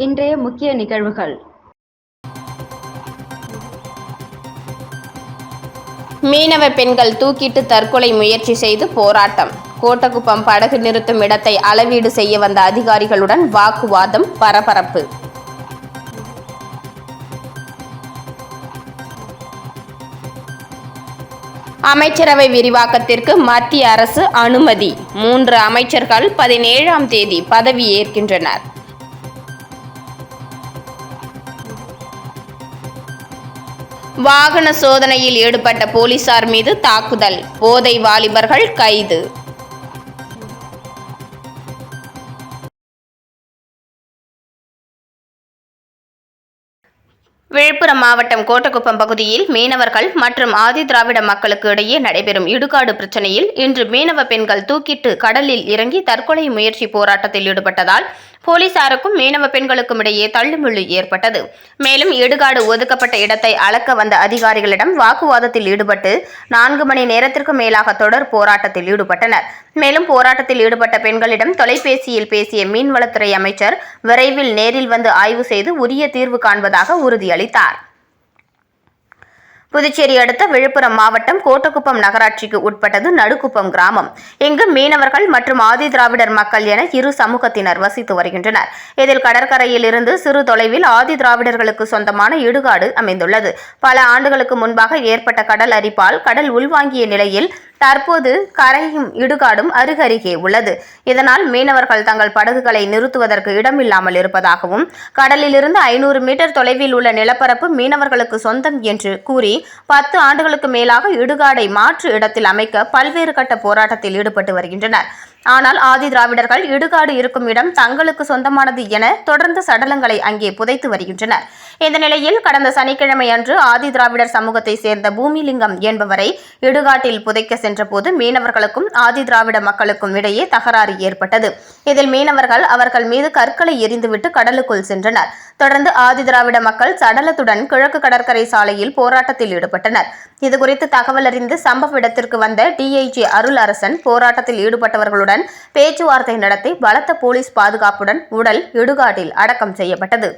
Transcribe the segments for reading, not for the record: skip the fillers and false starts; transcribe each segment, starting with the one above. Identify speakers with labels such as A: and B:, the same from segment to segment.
A: இன்றைய முக்கிய நிகழ்வுகள்.
B: மீனவ பெண்கள் தூக்கிட்டு தற்கொலை முயற்சி செய்து போராட்டம். கோட்டக்குப்பம் படகு நிறுத்தும் இடத்தை அளவீடு செய்ய வந்த அதிகாரிகளுடன் வாக்குவாதம், பரபரப்பு. அமைச்சரவை விரிவாக்கத்திற்கு மத்திய அரசு அனுமதி. 3 அமைச்சர்கள் 17ஆம் தேதி பதவி ஏற்கின்றனர். வாகன சோதனையில் ஈடுபட்ட போலீசார் மீது தாக்குதல், போதை வாலிபர்கள் கைது. விழுப்புரம் மாவட்டம் கோட்டக்குப்பம் பகுதியில் மீனவர்கள் மற்றும் ஆதி திராவிட மக்களுக்கு இடையே நடைபெறும் இடுகாடு பிரச்சினையில் இன்று மீனவ பெண்கள் தூக்கிட்டு கடலில் இறங்கி தற்கொலை முயற்சி போராட்டத்தில் ஈடுபட்டதால் போலீசாருக்கும் மீனவ பெண்களுக்கும் இடையே தள்ளுமுள்ளு ஏற்பட்டது. மேலும் இடுகாடு ஒதுக்கப்பட்ட இடத்தை அளக்க வந்த அதிகாரிகளிடம் வாக்குவாதத்தில் ஈடுபட்டு 4 மணி நேரத்திற்கு மேலாக தொடர் போராட்டத்தில் ஈடுபட்டனர். மேலும் போராட்டத்தில் ஈடுபட்ட பெண்களிடம் தொலைபேசியில் பேசிய மீன்வளத்துறை அமைச்சர் விரைவில் நேரில் வந்து ஆய்வு செய்து உரிய தீர்வு காண்பதாக உறுதியளித்தார். புதுச்சேரி அடுத்த விழுப்புரம் மாவட்டம் கோட்டக்குப்பம் நகராட்சிக்கு உட்பட்டது நடுக்குப்பம் கிராமம். இங்கு மீனவர்கள் மற்றும் ஆதி திராவிடர் மக்கள் என இரு சமூகத்தினர் வசித்து வருகின்றனர். இதில் கடற்கரையில் இருந்து சிறு தொலைவில் ஆதி திராவிடர்களுக்கு சொந்தமான இடுகாடு அமைந்துள்ளது. பல ஆண்டுகளுக்கு முன்பாக ஏற்பட்ட கடல் அரிப்பால் கடல் உள்வாங்கிய நிலையில் தற்போது கரையும் இடுகாடும் அருகருகே உள்ளது. இதனால் மீனவர்கள் தங்கள் படகுகளை நிறுத்துவதற்கு இடமில்லாமல் இருப்பதாகவும் கடலிலிருந்து 500 மீட்டர் தொலைவில் உள்ள நிலப்பரப்பு மீனவர்களுக்கு சொந்தம் என்று கூறி 10 ஆண்டுகளுக்கு மேலாக இடுகாடை மாற்று இடத்தில் அமைக்க பல்வேறு கட்ட போராட்டத்தில் ஈடுபட்டு வருகின்றனர். ஆனால் ஆதி திராவிடர்கள் இடுகாடு இருக்கும் இடம் தங்களுக்கு சொந்தமானது என தொடர்ந்து சடலங்களை அங்கே புதைத்து வருகின்றனர். இந்த நிலையில் கடந்த சனிக்கிழமை அன்று ஆதி திராவிடர் சமூகத்தை சேர்ந்த பூமிலிங்கம் என்பவரை இடுகாட்டில் புதைக்க சென்றபோது மீனவர்களுக்கும் ஆதி திராவிட மக்களுக்கும் இடையே தகராறு ஏற்பட்டது. இதில் மீனவர்கள் அவர்கள் மீது கற்களை எறிந்துவிட்டு கடலுக்குள் சென்றனர். தொடர்ந்து ஆதி திராவிட மக்கள் சடலத்துடன் கிழக்கு கடற்கரை சாலையில் போராட்டத்தில் ஈடுபட்டனர். இதுகுறித்து தகவல் அறிந்து சம்பவ இடத்திற்கு வந்த டிஐஜி அருள் அரசன் போராட்டத்தில் ஈடுபட்டவர்களுடன் பேச்சுவார்த்தை நடத்தி பலத்த போலீஸ் பாதுகாப்புடன் உடல் இடுகாட்டில் அடக்கம் செய்யப்பட்டது.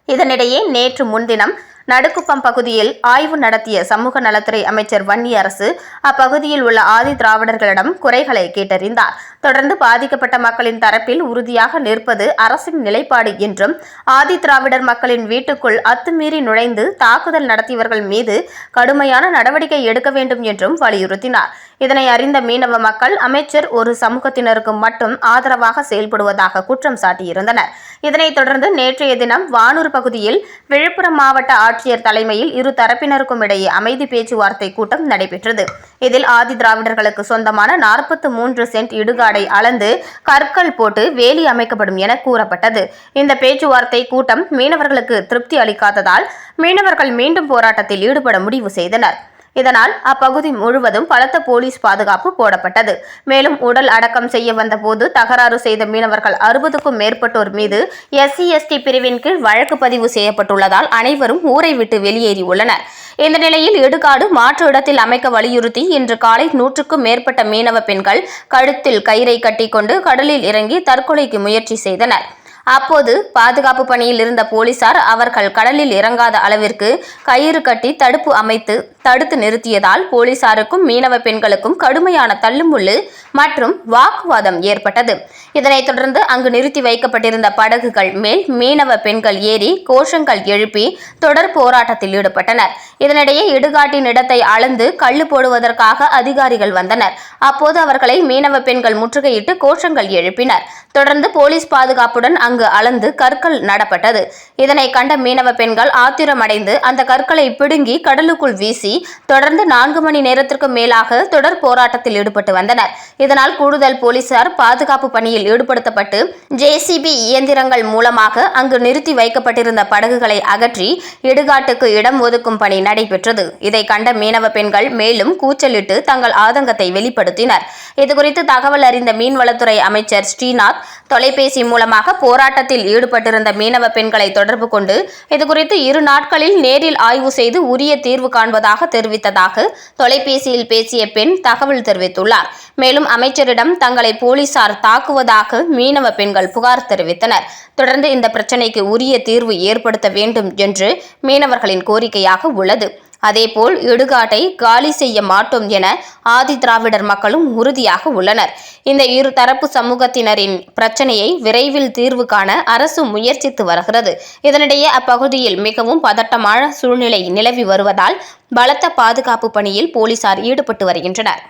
B: இதனிடையே நேற்று முன்தினம் நடுக்குப்பம் பகுதியில் ஆய்வு நடத்திய சமூக நலத்துறை அமைச்சர் வன்னியரசு அப்பகுதியில் உள்ள ஆதி திராவிடர்களிடம் குறைகளை கேட்டறிந்தார். தொடர்ந்து பாதிக்கப்பட்ட மக்களின் தரப்பில் உறுதியாக நிற்பது அரசின் நிலைப்பாடு என்றும் ஆதி திராவிடர் மக்களின் வீட்டுக்குள் அத்துமீறி நுழைந்து தாக்குதல் நடத்தியவர்கள் மீது கடுமையான நடவடிக்கை எடுக்க வேண்டும் என்றும் வலியுறுத்தினார். இதனை அறிந்த மீனவ மக்கள் அமைச்சர் ஒரு சமூகத்தினருக்கு மட்டும் ஆதரவாக செயல்படுவதாக குற்றம் சாட்டியிருந்தனர். இதனைத் தொடர்ந்து நேற்றைய தினம் வானூர் பகுதியில் விழுப்புரம் மாவட்ட ஆட்சியர் தலைமையில் இரு தரப்பினருக்கும் இடையே அமைதி பேச்சுவார்த்தை கூட்டம் நடைபெற்றது. இதில் ஆதி திராவிடர்களுக்கு சொந்தமான 43 சென்ட் இடுகாடை அளந்து கற்கள் போட்டு வேலி அமைக்கப்படும் என கூறப்பட்டது. இந்த பேச்சுவார்த்தை கூட்டம் மீனவர்களுக்கு திருப்தி அளிக்காததால் மீனவர்கள் மீண்டும் போராட்டத்தில் ஈடுபட முடிவு செய்தனர். இதனால் அப்பகுதி முழுவதும் பலத்த போலீஸ் பாதுகாப்பு போடப்பட்டது. மேலும் உடல் அடக்கம் செய்ய வந்தபோது தகராறு செய்த மீனவர்கள் 60க்கும் மேற்பட்டோர் மீது SC/ST பிரிவின் கீழ் வழக்கு பதிவு செய்யப்பட்டுள்ளதால் அனைவரும் ஊரை விட்டு வெளியேறி உள்ளனர். இந்த நிலையில் இடுகாடு மாற்று இடத்தில் அமைக்க வலியுறுத்தி இன்று காலை 100க்கும் மேற்பட்ட மீனவ பெண்கள் கழுத்தில் கயிறை கட்டிக்கொண்டு கடலில் இறங்கி தற்கொலைக்கு முயற்சி செய்தனர். அப்போது பாதுகாப்பு பணியில் இருந்த போலீசார் அவர்கள் கடலில் இறங்காத அளவிற்கு கயிறு கட்டி தடுப்பு அமைத்து தடுத்து நிறுத்தியதால் போலீசாருக்கும் மீனவ பெண்களுக்கும் கடுமையான தள்ளுமுள்ளு மற்றும் வாக்குவாதம் ஏற்பட்டது. இதனைத் தொடர்ந்து அங்கு நிறுத்தி வைக்கப்பட்டிருந்த படகுகள் மேல் மீனவ பெண்கள் ஏறி கோஷங்கள் எழுப்பி தொடர் போராட்டத்தில் ஈடுபட்டனர். இதனிடையே இடுகாட்டின் இடத்தை அளந்து கள்ளு போடுவதற்காக அதிகாரிகள் வந்தனர். அப்போது அவர்களை மீனவ பெண்கள் முற்றுகையிட்டு கோஷங்கள் எழுப்பினர். தொடர்ந்து போலீஸ் பாதுகாப்புடன் அங்கு அளந்து கற்கள் நடப்பட்டது. இதனை கண்ட மீனவ பெண்கள் ஆத்திரமடைந்து அந்த கற்களை பிடுங்கி கடலுக்குள் வீசி தொடர்ந்து 4 மணி நேரத்திற்கு மேலாக தொடர் போராட்டத்தில் ஈடுபட்டு வந்தனர். இதனால் கூடுதல் போலீசார் பாதுகாப்பு பணியில் ஈடுபடுத்தப்பட்டு JCB இயந்திரங்கள் மூலமாக அங்கு நிறுத்தி வைக்கப்பட்டிருந்த படகுகளை அகற்றி இடுகாட்டுக்கு இடம் ஒதுக்கும் பணி நடைபெற்றது. இதை கண்ட மீனவ பெண்கள் மேலும் கூச்சலிட்டு தங்கள் ஆதங்கத்தை வெளிப்படுத்தினர். இதுகுறித்து தகவல் அறிந்த மீன்வளத்துறை அமைச்சர் ஸ்ரீநாத் தொலைபேசி மூலமாக போராட்டத்தில் ஈடுபட்டிருந்த மீனவ பெண்களை தொடர்பு கொண்டு இதுகுறித்து 2 நாட்களில் நேரில் ஆய்வு செய்து உரிய தீர்வு காண்பதாக இருப்பதாக தெரிவித்ததாக தொலைபேசியில் பேசிய பெண் தகவல் தெரிவித்துள்ளார். மேலும் அமைச்சரிடம் தங்களை போலீசார் தாக்குவதாக மீனவ பெண்கள் புகார் தெரிவித்தனர். தொடர்ந்து இந்த பிரச்சினைக்கு உரிய தீர்வு ஏற்படுத்த வேண்டும் என்று மீனவர்களின் கோரிக்கையாக உள்ளது. அதேபோல் இடுகாட்டை காலி செய்ய மாட்டோம் என ஆதி திராவிடர் மக்களும் உறுதியாக உள்ளனர். இந்த இரு தரப்பு சமூகத்தினரின் பிரச்சனையை விரைவில் தீர்வு காண அரசு முயற்சித்து வருகிறது. இதனிடையே அப்பகுதியில் மிகவும் பதட்டமான சூழ்நிலை நிலவி வருவதால் பலத்த பாதுகாப்பு பணியில் போலீசார் ஈடுபட்டு வருகின்றனர்.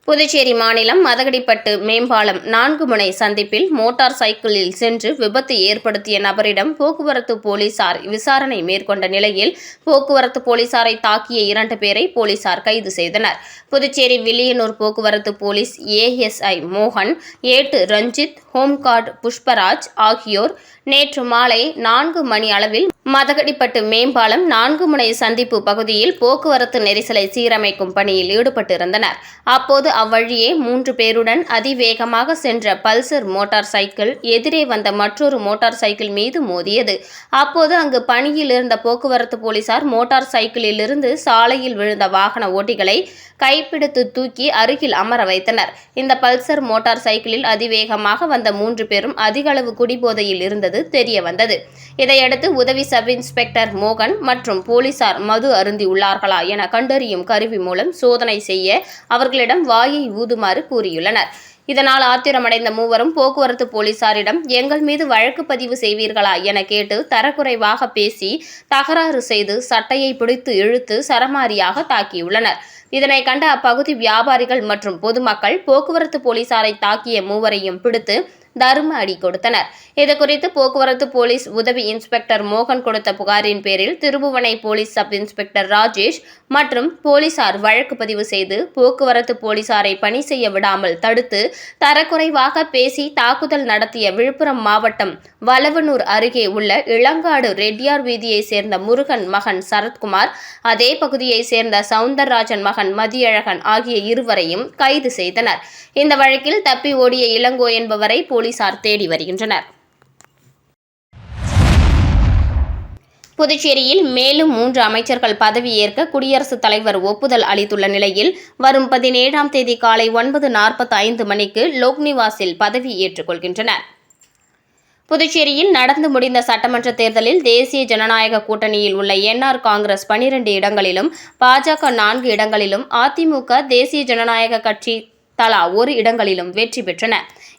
B: புதுச்சேரி மாநிலம் மதகடிப்பட்டு மேம்பாலம் 4 முனை சந்திப்பில் மோட்டார் சைக்கிளில் சென்று விபத்து ஏற்படுத்திய நபரிடம் போக்குவரத்து போலீசார் விசாரணை மேற்கொண்ட நிலையில் போக்குவரத்து போலீசாரை தாக்கிய 2 பேரை போலீசார் கைது செய்தனர். புதுச்சேரி வில்லியனூர் போக்குவரத்து போலீஸ் ASI மோகன், ஏட்டு ரஞ்சித், ஹோம்கார்டு புஷ்பராஜ் ஆகியோர் நேற்று மாலை 4 மணி அளவில் மதகடிப்பட்டு மேம்பாலம் 4 முனை சந்திப்பு பகுதியில் போக்குவரத்து நெரிசலை சீரமைக்கும் பணியில் ஈடுபட்டிருந்தனர். அப்போது அவ்வழியே 3 பேருடன் அதிவேகமாக சென்ற பல்சர் மோட்டார் சைக்கிள் எதிரே வந்த மற்றொரு மோட்டார் சைக்கிள் மீது மோதியது. அப்போது அங்கு பணியில் இருந்த போக்குவரத்து போலீசார் மோட்டார் சைக்கிளில் இருந்து சாலையில் விழுந்த வாகன ஓட்டிகளை கைப்பிடித்து தூக்கி அருகில் அமர வைத்தனர். இந்த பல்சர் மோட்டார் சைக்கிளில் அதிவேகமாக வந்த 3 பேரும் அதிக அளவு குடிபோதையில் இருந்தது தெரிய வந்தது. இதையடுத்து உதவி சப் இன்ஸ்பெக்டர் மோகன் மற்றும் போலீசார் மது அருந்தியுள்ளார்களா என கண்டறியும் கருவி மூலம் சோதனை செய்ய அவர்களிடம் வாயை ஊதுமாறு கூறியுள்ளனர். இதனால் ஆத்திரமடைந்த மூவரும் போக்குவரத்து போலீசாரிடம் எங்கள் மீது வழக்கு பதிவு செய்வீர்களா என கேட்டு தரக்குறைவாக பேசி தகராறு செய்து சட்டையை பிடித்து இழுத்து சரமாரியாக தாக்கியுள்ளனர். இதனை கண்ட அப்பகுதி வியாபாரிகள் மற்றும் பொதுமக்கள் போக்குவரத்து போலீசாரை தாக்கிய மூவரையும் பிடித்து தர்ம அடி கொடுத்தனர். இதுகுறித்து போக்குவரத்து போலீஸ் உதவி இன்ஸ்பெக்டர் மோகன் கொடுத்த புகாரின் பேரில் Thirubuvanai police sub inspector Rajesh மற்றும் போலீசார் வழக்கு பதிவு செய்து போக்குவரத்து போலீசாரை பணி செய்ய விடாமல் தடுத்து தரக்குறைவாக பேசி தாக்குதல் நடத்திய விழுப்புரம் மாவட்டம் வலவனூர் அருகே உள்ள இளங்காடு ரெட்டியார் வீதியை சேர்ந்த முருகன் மகன் சரத்குமார், அதே பகுதியை சேர்ந்த சவுந்தரராஜன் மகன் மதியழகன் ஆகிய இருவரையும் கைது செய்தனர். இந்த வழக்கில் தப்பி ஓடிய இளங்கோ என்பவரை போலீசார் தேடி வருகின்றனர். புதுச்சேரியில் மேலும் 3 அமைச்சர்கள் பதவியேற்க குடியரசுத் தலைவர் ஒப்புதல் அளித்துள்ள நிலையில் வரும் 17ஆம் தேதி காலை 9:45 மணிக்கு லோக்நிவாசில் பதவி ஏற்றுக் கொள்கின்றனர். புதுச்சேரியில் நடந்து முடிந்த சட்டமன்ற தேர்தலில் தேசிய ஜனநாயக கூட்டணியில் உள்ள NR காங்கிரஸ் 12 இடங்களிலும், பாஜக 4 இடங்களிலும், அதிமுக தேசிய ஜனநாயக கட்சி தலா 1 இடங்களிலும் வெற்றி பெற்றன.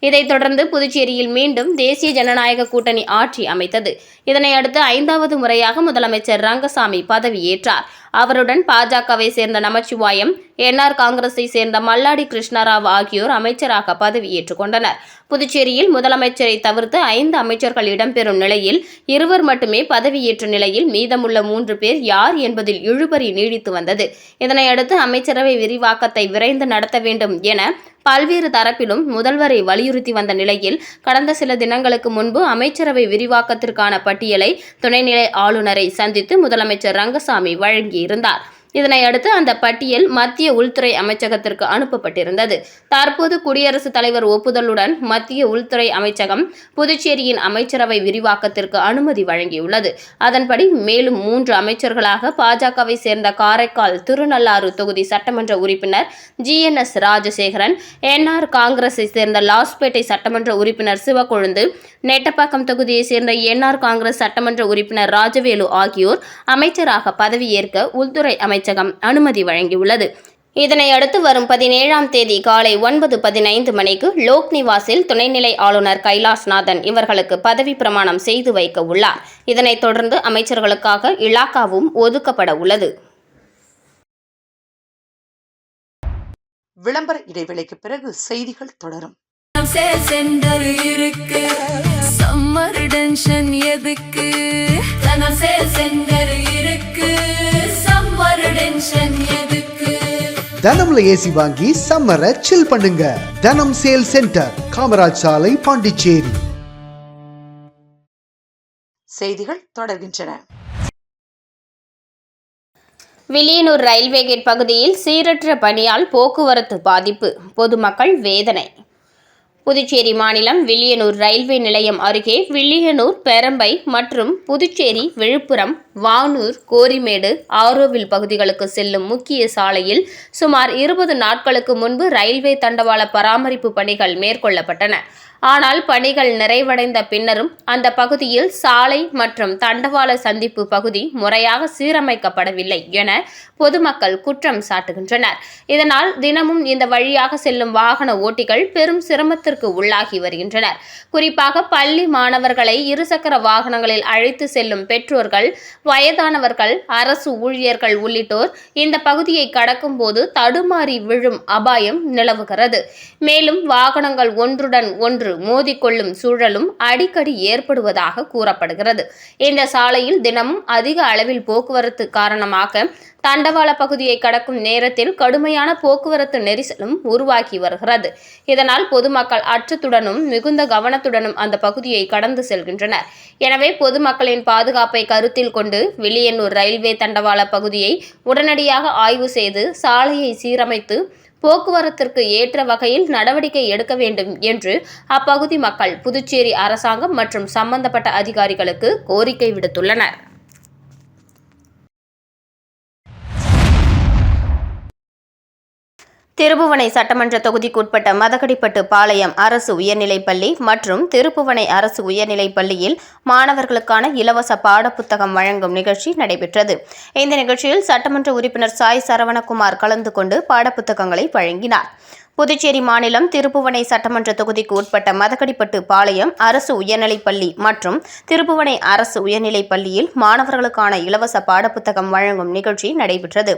B: இதைத் தொடர்ந்து புதுச்சேரியில் மீண்டும் தேசிய ஜனநாயக கூட்டணி ஆட்சி அமைத்தது. இதனையடுத்து 5வது முறையாக முதலமைச்சர் ரங்கசாமி பதவியேற்றார். அவருடன் பாஜகவை சேர்ந்த நமச்சிவாயம், NR காங்கிரஸை சேர்ந்த மல்லாடி கிருஷ்ணராவ் ஆகியோர் அமைச்சராக பதவியேற்றுக் கொண்டனர். புதுச்சேரியில் முதலமைச்சரை தவிர்த்து 5 அமைச்சர்கள் இடம்பெறும் நிலையில் 2 மட்டுமே பதவியேற்ற நிலையில் மீதமுள்ள 3 பேர் யார் என்பதில் இழுபறி நீடித்து வந்தது. இதனையடுத்து அமைச்சரவை விரிவாக்கத்தை விரைந்து நடத்த வேண்டும் என பல்வேறு தரப்பிலும் முதல்வரை வலியுறுத்தி வந்த நிலையில் கடந்த சில தினங்களுக்கு முன்பு அமைச்சரவை விரிவாக்கத்திற்கான பட்டியலை துணைநிலை ஆளுநரை சந்தித்து முதலமைச்சர் ரங்கசாமி வழங்கியிருந்தார். இதனையடுத்து அந்த பட்டியல் மத்திய உள்துறை அமைச்சகத்திற்கு அனுப்பப்பட்டிருந்தது. தற்போது குடியரசுத் தலைவர் ஒப்புதலுடன் மத்திய உள்துறை அமைச்சகம் புதுச்சேரியின் அமைச்சரவை விரிவாக்கத்திற்கு அனுமதி வழங்கியுள்ளது. அதன்படி மேலும் 3 அமைச்சர்களாக பாஜகவை சேர்ந்த காரைக்கால் திருநள்ளாறு தொகுதி சட்டமன்ற உறுப்பினர் GNS ராஜசேகரன், NR காங்கிரஸை சேர்ந்த லாஸ்பேட்டை சட்டமன்ற உறுப்பினர் சிவக்கொழுந்து, நெட்டப்பாக்கம் தொகுதியை சேர்ந்த NR காங்கிரஸ் சட்டமன்ற உறுப்பினர் ராஜவேலு ஆகியோர் அமைச்சராக பதவியேற்க உள்துறை அமைச்சகம் அனுமதி வழங்கியுள்ளது. இதனையடுத்து வரும் 17ஆம் தேதி காலை 9:15 மணிக்கு லோக்நிவாசில் துணைநிலை ஆளுநர் கைலாஷ்நாதன் இவர்களுக்கு பதவி பிரமாணம் செய்து வைக்க உள்ளார். இதனைத் தொடர்ந்து அமைச்சர்களுக்காக இலாக்காவும் ஒதுக்கப்பட உள்ளது.
C: விளம்பர இடைவேளைக்கு பிறகு செய்திகள் தொடரும்.
D: தனம்ல ஏசி வாங்கி சம்மரை சில் பண்ணுங்க. தனம் சேல் சென்டர், காமராஜ் சாலை, பாண்டிச்சேரி.
C: செய்திகள் தொடர்கின்றன.
B: வில்லியனூர் ரயில்வே கேட் பகுதியில் சீரற்ற பணியால் போக்குவரத்து பாதிப்பு, பொதுமக்கள் வேதனை. புதுச்சேரி மாநிலம் வில்லியனூர் ரயில்வே நிலையம் அருகே வில்லியனூர், பெரம்பை மற்றும் புதுச்சேரி, விழுப்புரம், வானூர், கோரிமேடு, ஆரோவில் பகுதிகளுக்கு செல்லும் முக்கிய சாலையில் சுமார் 20 நாட்களுக்கு முன்பு ரயில்வே தண்டவாள பராமரிப்பு பணிகள் மேற்கொள்ளப்பட்டன. ஆனால் பணிகள் நிறைவடைந்த பின்னரும் அந்த பகுதியில் சாலை மற்றும் தண்டவாள சந்திப்பு பகுதி முறையாக சீரமைக்கப்படவில்லை என பொதுமக்கள் குற்றம் சாட்டுகின்றனர். இதனால் தினமும் இந்த வழியாக செல்லும் வாகன ஓட்டிகள் பெரும் சிரமத்திற்கு உள்ளாகி வருகின்றனர். குறிப்பாக பள்ளி மாணவர்களை இருசக்கர வாகனங்களில் அழைத்து செல்லும் பெற்றோர்கள், வயதானவர்கள், அரசு ஊழியர்கள் உள்ளிட்டோர் இந்த பகுதியை கடக்கும் போது தடுமாறி விழும் அபாயம் நிலவுகிறது. மேலும் வாகனங்கள் ஒன்றுடன் ஒன்று மோதிக்கொள்ளும் சூழலும் அடிக்கடி ஏற்படுவதாக கூறப்படுகிறது. இந்த சாலையில் தினமும் அதிக அளவில் போக்குவரத்து காரணமாக தண்டவாள பகுதியை கடக்கும் நேரத்தில் கடுமையான போக்குவரத்து நெரிசலும் உருவாகி வருகிறது. இதனால் பொதுமக்கள் அச்சத்துடனும் மிகுந்த கவனத்துடனும் அந்த பகுதியை கடந்து செல்கின்றனர். எனவே பொதுமக்களின் பாதுகாப்பை கருத்தில் கொண்டு வில்லியனூர் ரயில்வே தண்டவாள பகுதியை உடனடியாக ஆய்வு செய்து சாலையை சீரமைத்து போக்குவரத்திற்கு ஏற்ற வகையில் நடவடிக்கை எடுக்க வேண்டும் என்று அப்பகுதி மக்கள் புதுச்சேரி அரசாங்கம் மற்றும் சம்பந்தப்பட்ட அதிகாரிகளுக்கு கோரிக்கை விடுத்துள்ளனர். திருப்புவனை சட்டமன்ற தொகுதிக்குட்பட்ட மதகடிப்பட்டு பாளையம் அரசு உயர்நிலைப்பள்ளி மற்றும் திருப்புவனை அரசு உயர்நிலைப்பள்ளியில் மாணவர்களுக்கான இலவச பாடப்புத்தகம் வழங்கும் நிகழ்ச்சி நடைபெற்றது. இந்த நிகழ்ச்சியில் சட்டமன்ற உறுப்பினர் சாய் சரவணகுமார் கலந்து கொண்டு பாடப்புத்தகங்களை வழங்கினார். புதுச்சேரி மாநிலம் திருப்புவனை சட்டமன்ற தொகுதிக்கு உட்பட்ட மதகடிப்பட்டு பாளையம் அரசு உயர்நிலைப்பள்ளி மற்றும் திருப்புவனை அரசு உயர்நிலைப்பள்ளியில் மாணவர்களுக்கான இலவச பாடப்புத்தகம் வழங்கும் நிகழ்ச்சி நடைபெற்றது.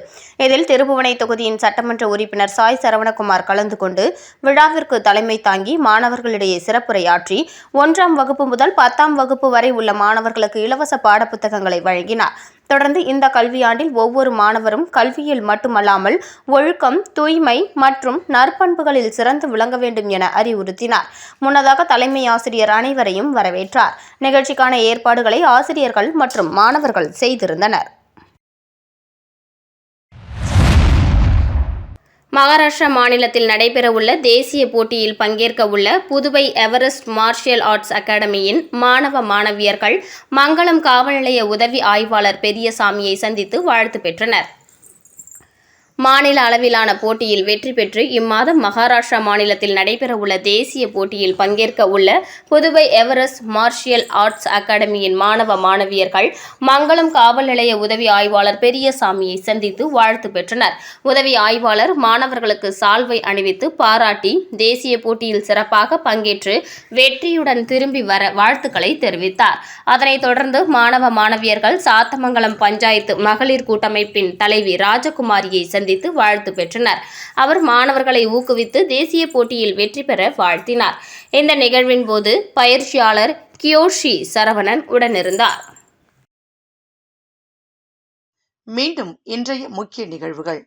B: இதில் திருப்புவனை தொகுதியின் சட்டமன்ற உறுப்பினர் சாய் சரவணகுமார் கலந்து கொண்டு விழாவிற்கு தலைமை தாங்கி மாணவர்களிடையே சிறப்புரையாற்றி 1ஆம் வகுப்பு முதல் 10ஆம் வகுப்பு வரை உள்ள மாணவர்களுக்கு இலவச பாடப்புத்தகங்களை வழங்கினார். தொடர்ந்து இந்த கல்வியாண்டில் ஒவ்வொரு மாணவரும் கல்வியில் மட்டுமல்லாமல் ஒழுக்கம், தூய்மை மற்றும் நற்பண்புகளில் சிறந்து விளங்க வேண்டும் என அறிவுறுத்தினார். முன்னதாக தலைமை ஆசிரியர் அனைவரையும் வரவேற்றார். நிகழ்ச்சிக்கான ஏற்பாடுகளை ஆசிரியர்கள் மற்றும் மாணவர்கள் செய்திருந்தனர். மகாராஷ்டிரா மாநிலத்தில் நடைபெறவுள்ள தேசிய போட்டியில் பங்கேற்க உள்ள புதுவை எவரெஸ்ட் மார்ஷியல் ஆர்ட்ஸ் அகாடமியின் மாணவ மாணவியர்கள் மங்களம் காவல் நிலைய உதவி ஆய்வாளர் பெரியசாமியை சந்தித்து வாழ்த்து பெற்றனர். மாநில அளவிலான போட்டியில் வெற்றி பெற்று இம்மாதம் மகாராஷ்டிரா மாநிலத்தில் நடைபெறவுள்ள தேசிய போட்டியில் பங்கேற்க உள்ள புதுவை எவரெஸ்ட் மார்ஷியல் ஆர்ட்ஸ் அகாடமியின் மாணவ மாணவியர்கள் மங்களம் காவல் நிலைய உதவி ஆய்வாளர் பெரியசாமியை சந்தித்து வாழ்த்து பெற்றனர். உதவி ஆய்வாளர் மாணவர்களுக்கு சால்வை அணிவித்து பாராட்டி தேசிய போட்டியில் சிறப்பாக பங்கேற்று வெற்றியுடன் திரும்பி வர வாழ்த்துக்களை தெரிவித்தார். அதனைத் தொடர்ந்து மாணவ மாணவியர்கள் சாத்தமங்கலம் பஞ்சாயத்து மகளிர் கூட்டமைப்பின் தலைவி ராஜகுமாரியை சந்தித்து வாழ்த்து பெற்றனர். அவர் மாணவர்களை ஊக்குவித்து தேசிய போட்டியில் வெற்றி பெற வாழ்த்தினார். இந்த நிகழ்வின் போது பயிற்சியாளர் கியோஷி சரவணன் உடனிருந்தார்.
C: மீண்டும் இன்றைய முக்கிய நிகழ்வுகள்.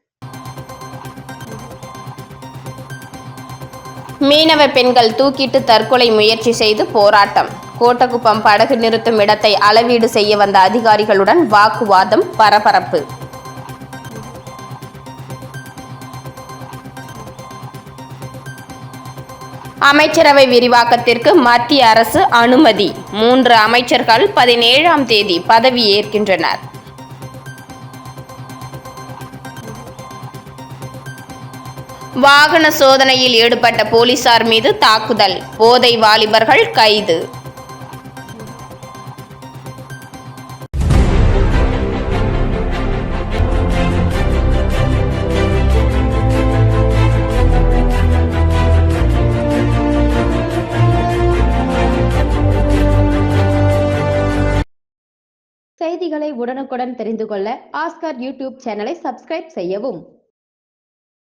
B: மீனவ பெண்கள் தூக்கிட்டு தற்கொலை முயற்சி செய்து போராட்டம். கோட்டகுப்பம் படகு நிறுத்தும் இடத்தை அளவீடு செய்ய வந்த அதிகாரிகளுடன் வாக்குவாதம், பரபரப்பு. அமைச்சரவை விரிவாக்கத்திற்கு மத்திய அரசு அனுமதி. 3 அமைச்சர்கள் 17ஆம் தேதி பதவியேற்கின்றனர். வாகன சோதனையில் ஈடுபட்ட போலீசார் மீது தாக்குதல், போதை வாலிபர்கள் கைது.
A: செய்திகளை உடனுக்குடன் தெரிந்து கொள்ள ஆஸ்கார் யூடியூப் சேனலை சப்ஸ்கிரைப் செய்யவும்.